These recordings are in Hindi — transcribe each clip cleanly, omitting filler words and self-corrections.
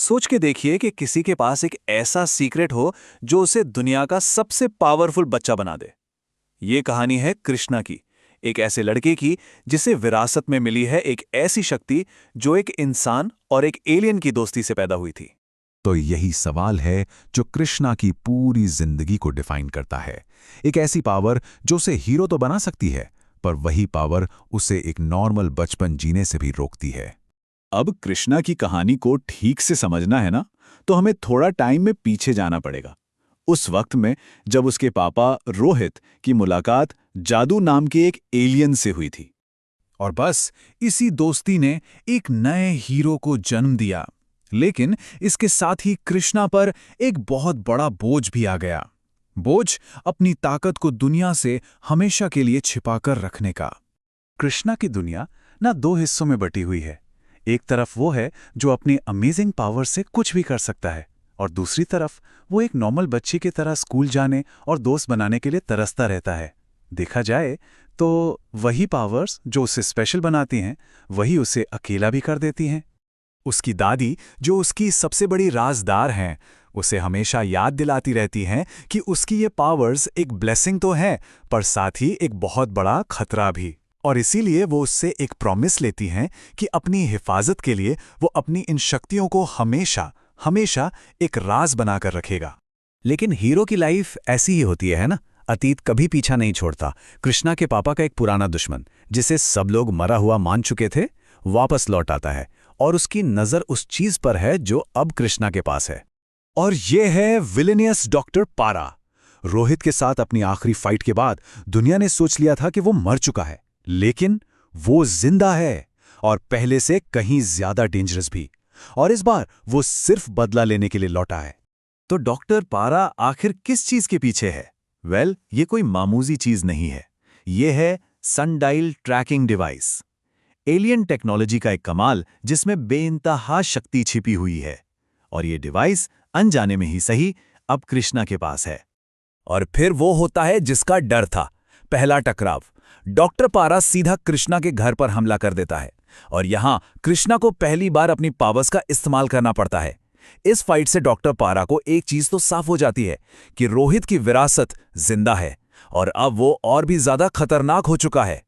सोच के देखिए कि किसी के पास एक ऐसा सीक्रेट हो जो उसे दुनिया का सबसे पावरफुल बच्चा बना दे। ये कहानी है कृष्णा की, एक ऐसे लड़के की जिसे विरासत में मिली है एक ऐसी शक्ति जो एक इंसान और एक एलियन की दोस्ती से पैदा हुई थी। तो यही सवाल है जो कृष्णा की पूरी जिंदगी को डिफाइन करता है। एक ऐसी पावर जो उसे हीरो तो बना सकती है, पर वही पावर उसे एक नॉर्मल बचपन जीने से भी रोकती है। अब कृष्णा की कहानी को ठीक से समझना है ना, तो हमें थोड़ा टाइम में पीछे जाना पड़ेगा। उस वक्त में जब उसके पापा रोहित की मुलाकात जादू नाम के एक एलियन से हुई थी। और बस इसी दोस्ती ने एक नए हीरो को जन्म दिया। लेकिन इसके साथ ही कृष्णा पर एक बहुत बड़ा बोझ भी आ गया। बोझ अपनी ताकत को दुनिया से हमेशा के लिए छिपाकर रखने का। कृष्णा की दुनिया ना दो हिस्सों में बटी हुई है। एक तरफ वो है जो अपनी अमेजिंग पावर से कुछ भी कर सकता है, और दूसरी तरफ वो एक नॉर्मल बच्चे की तरह स्कूल जाने और दोस्त बनाने के लिए तरसता रहता है। देखा जाए तो वही पावर्स जो उसे स्पेशल बनाती हैं, वही उसे अकेला भी कर देती हैं। उसकी दादी, जो उसकी सबसे बड़ी राजदार हैं, उसे हमेशा याद दिलाती रहती हैं कि उसकी ये पावर्स एक ब्लेसिंग तो है, पर साथ ही एक बहुत बड़ा खतरा भी। और इसीलिए वो उससे एक प्रॉमिस लेती हैं कि अपनी हिफाजत के लिए वो अपनी इन शक्तियों को हमेशा हमेशा एक राज बनाकर रखेगा। लेकिन हीरो की लाइफ ऐसी ही होती है ना। अतीत कभी पीछा नहीं छोड़ता। कृष्णा के पापा का एक पुराना दुश्मन, जिसे सब लोग मरा हुआ मान चुके थे, वापस लौट आता है, और उसकी नजर उस चीज पर है जो अब कृष्णा के पास है। और ये है विलेनियस डॉक्टर पारा। रोहित के साथ अपनी आखिरी फाइट के बाद दुनिया ने सोच लिया था कि वो मर चुका है, लेकिन वो जिंदा है, और पहले से कहीं ज्यादा डेंजरस भी। और इस बार वो सिर्फ बदला लेने के लिए लौटा है। तो डॉक्टर पारा आखिर किस चीज के पीछे है? ये कोई मामूली चीज नहीं है। ये है sundial tracking device, alien technology का एक कमाल जिसमें बेइंतहा शक्ति छिपी हुई है। और ये डिवाइस अनजाने में ही सही अब कृष्णा के पास है। और फिर वो होता है जिसका डर था, पहला टकराव। डॉक्टर पारा सीधा कृष्णा के घर पर हमला कर देता है, और यहां कृष्णा को पहली बार अपनी पावर्स का इस्तेमाल करना पड़ता है। इस फाइट से डॉक्टर पारा को एक चीज तो साफ हो जाती है कि रोहित की विरासत जिंदा है, और अब वो और भी ज्यादा खतरनाक हो चुका है।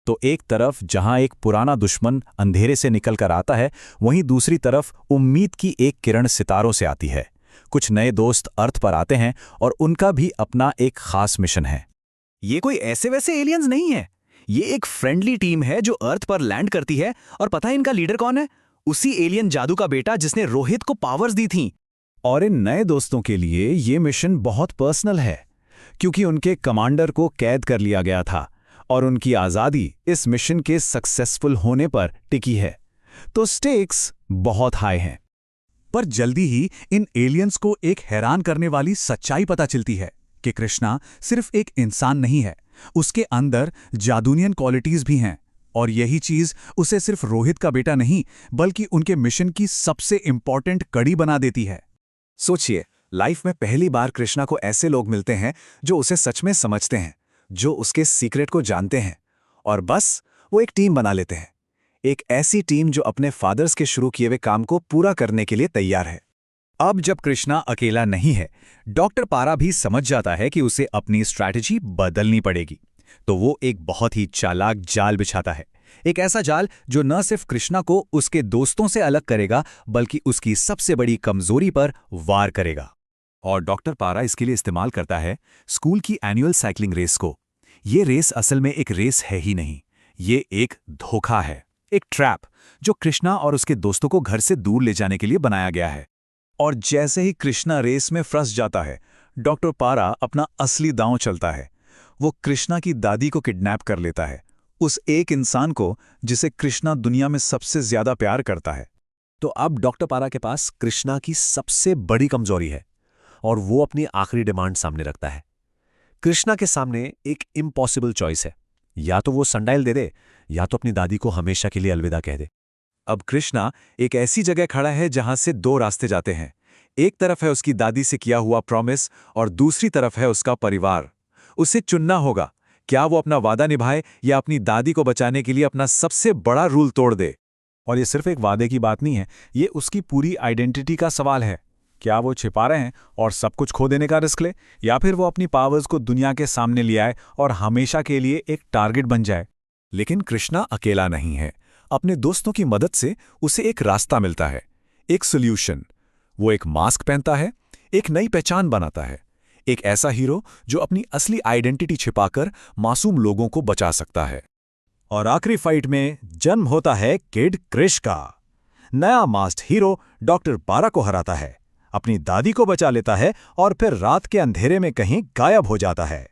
तो एक तरफ जहां एक पुराना दुश्मन अंधेरे से निकल कर आता है, वहीं दूसरी तरफ उम्मीद की एक किरण सितारों से आती है। कुछ नए दोस्त अर्थ पर आते हैं, और उनका भी अपना एक खास मिशन है। ये कोई ऐसे वैसे एलियंस नहीं है। ये एक फ्रेंडली टीम है जो अर्थ पर लैंड करती है। और पता है इनका लीडर कौन है? उसी एलियन जादू का बेटा जिसने रोहित को पावर्स दी थीं। और इन नए दोस्तों के लिए ये मिशन बहुत पर्सनल है, क्योंकि उनके कमांडर को कैद कर लिया गया था, और उनकी आज़ादी इस मिशन के सक्सेसफुल होने पर टिकी है। तो स्टेक्स बहुत हाई हैं। पर जल्दी ही इन एलियंस को एक हैरान करने वाली सच्चाई पता चलती है कि कृष्णा सिर्फ एक इंसान नहीं है, उसके अंदर जादूनियन क्वालिटीज भी हैं। और यही चीज उसे सिर्फ रोहित का बेटा नहीं, बल्कि उनके मिशन की सबसे इंपॉर्टेंट कड़ी बना देती है। सोचिए, लाइफ में पहली बार कृष्णा को ऐसे लोग मिलते हैं जो उसे सच में समझते हैं, जो उसके सीक्रेट को जानते हैं, और बस वो एक टीम बना लेते हैं। एक ऐसी टीम जो अपने फादर्स के शुरू किए हुए काम को पूरा करने के लिए तैयार है। अब जब कृष्णा अकेला नहीं है, डॉक्टर पारा भी समझ जाता है कि उसे अपनी स्ट्रैटेजी बदलनी पड़ेगी। तो वो एक बहुत ही चालाक जाल बिछाता है, एक ऐसा जाल जो न सिर्फ कृष्णा को उसके दोस्तों से अलग करेगा, बल्कि उसकी सबसे बड़ी कमजोरी पर वार करेगा। और डॉक्टर पारा इसके लिए इस्तेमाल करता है स्कूल की एनुअल साइकिलिंग रेस को। ये रेस असल में एक रेस है ही नहीं, ये एक धोखा है, एक ट्रैप जो कृष्णा और उसके दोस्तों को घर से दूर ले जाने के लिए बनाया गया है। और जैसे ही कृष्णा रेस में फंस जाता है, डॉक्टर पारा अपना असली दांव चलता है। वो कृष्णा की दादी को किडनैप कर लेता है, उस एक इंसान को जिसे कृष्णा दुनिया में सबसे ज्यादा प्यार करता है। तो अब डॉक्टर पारा के पास कृष्णा की सबसे बड़ी कमजोरी है, और वो अपनी आखिरी डिमांड सामने रखता है। कृष्णा के सामने एक इम्पॉसिबल चॉइस है, या तो वो सनडायल दे दे, या तो अपनी दादी को हमेशा के लिए अलविदा कह दे। अब कृष्णा एक ऐसी जगह खड़ा है जहां से दो रास्ते जाते हैं। एक तरफ है उसकी दादी से किया हुआ प्रॉमिस, और दूसरी तरफ है उसका परिवार। उसे चुनना होगा, क्या वो अपना वादा निभाए या अपनी दादी को बचाने के लिए अपना सबसे बड़ा रूल तोड़ दे। और ये सिर्फ एक वादे की बात नहीं है, ये उसकी पूरी आइडेंटिटी का सवाल है। क्या वो छिपा रहे हैं और सब कुछ खो देने का रिस्क ले, या फिर वो अपनी पावर्स को दुनिया के सामने ले आए और हमेशा के लिए एक टारगेट बन जाए। लेकिन कृष्णा अकेला नहीं है। अपने दोस्तों की मदद से उसे एक रास्ता मिलता है, एक सोल्यूशन। वो एक मास्क पहनता है, एक नई पहचान बनाता है, एक ऐसा हीरो जो अपनी असली आइडेंटिटी छिपाकर मासूम लोगों को बचा सकता है। और आखिरी फाइट में जन्म होता है किड क्रिश का। नया मास्क्ड हीरो डॉक्टर पारा को हराता है, अपनी दादी को बचा लेता है और फिर रात के अंधेरे में कहीं गायब हो जाता है।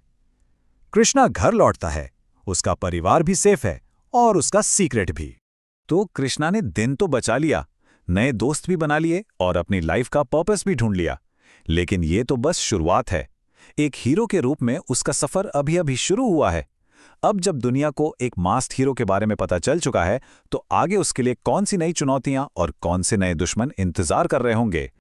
कृष्णा घर लौटता है, उसका परिवार भी सेफ है और उसका सीक्रेट भी। तो कृष्णा ने दिन तो बचा लिया, नए दोस्त भी बना लिए और अपनी लाइफ का पर्पस भी ढूंढ लिया। लेकिन ये तो बस शुरुआत है। एक हीरो के रूप में उसका सफर अभी अभी शुरू हुआ है। अब जब दुनिया को एक मास्क्ड हीरो के बारे में पता चल चुका है, तो आगे उसके लिए कौन सी नई चुनौतियां और कौन से नए दुश्मन इंतजार कर रहे होंगे।